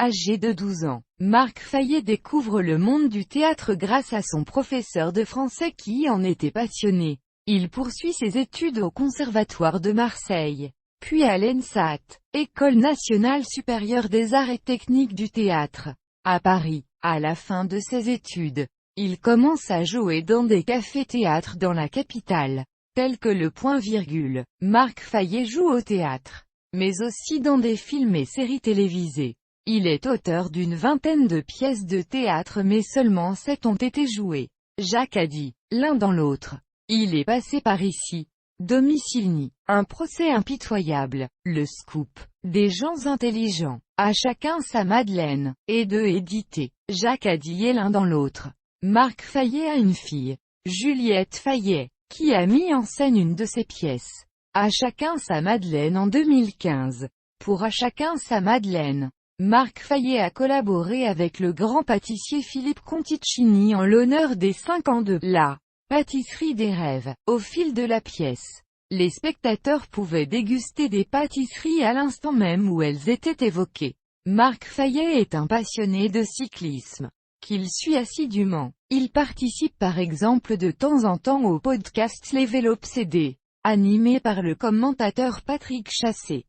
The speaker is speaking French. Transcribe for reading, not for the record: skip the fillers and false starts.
Âgé de 12 ans, Marc Fayet découvre le monde du théâtre grâce à son professeur de français qui en était passionné. Il poursuit ses études au Conservatoire de Marseille, puis à l'ENSAT, École nationale supérieure des arts et techniques du théâtre, à Paris. À la fin de ses études, il commence à jouer dans des cafés-théâtres dans la capitale, tels que le Point-Virgule. Marc Fayet joue au théâtre, mais aussi dans des films et séries télévisées. Il est auteur d'une vingtaine de pièces de théâtre mais seulement 7 ont été jouées. Jacques a dit, l'un dans l'autre. Il est passé par ici. Domicile-ni. Un procès impitoyable. Le scoop. Des gens intelligents. À chacun sa Madeleine. Et de édité. Jacques a dit et l'un dans l'autre. Marc Fayet a une fille, Juliette Fayet, qui a mis en scène une de ses pièces. À chacun sa Madeleine en 2015. Pour À chacun sa Madeleine, Marc Fayet a collaboré avec le grand pâtissier Philippe Conticini en l'honneur des 5 ans de la pâtisserie des rêves. Au fil de la pièce, les spectateurs pouvaient déguster des pâtisseries à l'instant même où elles étaient évoquées. Marc Fayet est un passionné de cyclisme, qu'il suit assidûment. Il participe par exemple de temps en temps au podcast Les Vélobsédés, animé par le commentateur Patrick Chassé.